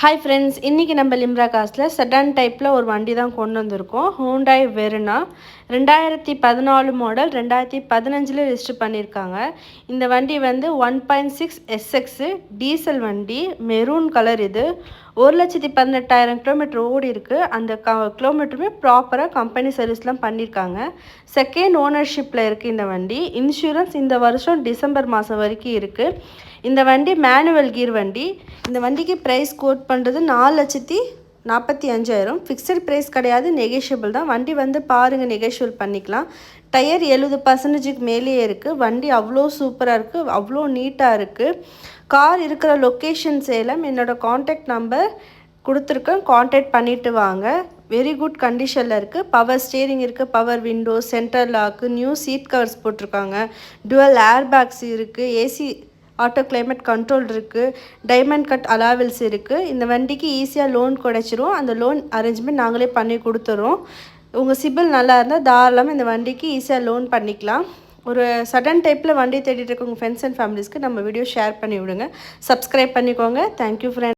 Hi friends, இன்றைக்கி நம்ம லிம்ரா காசில் செடான் டைப்பில் ஒரு வண்டி தான் கொண்டு வந்திருக்கோம். ஹூண்டாய் வெர்னா 2014 மாடல், 2015 ரெஜிஸ்டர் பண்ணியிருக்காங்க. இந்த வண்டி வந்து 1.6 எஸ்எக்ஸு டீசல் வண்டி, மெரூன் கலர். இது 1,18,000 கிலோமீட்டர் ஓடி இருக்குது. அந்த கிலோமீட்டருமே ப்ராப்பராக கம்பெனி சர்வீஸ்லாம் பண்ணியிருக்காங்க. செகண்ட் ஓனர்ஷிப்பில் இருக்குது இந்த வண்டி. இன்சூரன்ஸ் இந்த வருஷம் டிசம்பர் மாதம் வரைக்கும் இருக்குது. இந்த வண்டி மேனுவல் கீர் வண்டி. இந்த வண்டிக்கு ப்ரைஸ் கோட் பண்ணுறது 4,45,000. ஃபிக்ஸட் ப்ரைஸ் கிடையாது, நெகோஷியபிள் தான். வண்டி வந்து பாருங்கள், நெகோஷியபிள் பண்ணிக்கலாம். டயர் 70% மேலேயே இருக்குது. வண்டி அவ்வளோ சூப்பராக இருக்குது, அவ்வளோ நீட்டாக இருக்குது. கார் இருக்கிற லொக்கேஷன் சேலம். என்னோடய காண்டாக்ட் நம்பர் கொடுத்துருக்கேன், காண்டாக்ட் பண்ணிவிட்டு வாங்க. வெரி குட் கண்டிஷனில் இருக்குது. பவர் ஸ்டேரிங் இருக்குது, power window, centre lock, new seat covers போட்டிருக்காங்க, டுவல் ஏர் பேக்ஸ் இருக்குது, ஏசி ஆட்டோ கிளைமேட் கண்ட்ரோல் இருக்குது, டைமண்ட் கட் அலாவல்ஸ் இருக்குது. இந்த வண்டிக்கு ஈஸியாக லோன் கிடைச்சிரும். அந்த லோன் அரேஞ்ச்மெண்ட் நாங்களே பண்ணி கொடுத்துறோம். உங்கள் சிபில் நல்லா இருந்தால் தாராளமாக இந்த வண்டிக்கு ஈஸியாக லோன் பண்ணிக்கலாம். ஒரு சடன் டைப்பில் வண்டி தேடிட்டு இருக்க உங்கள் ஃப்ரெண்ட்ஸ் அண்ட் ஃபேமிலிஸ்க்கு நம்ம வீடியோ ஷேர் பண்ணி விடுங்க. சப்ஸ்கிரைப் பண்ணிக்கோங்க. Thank you friends.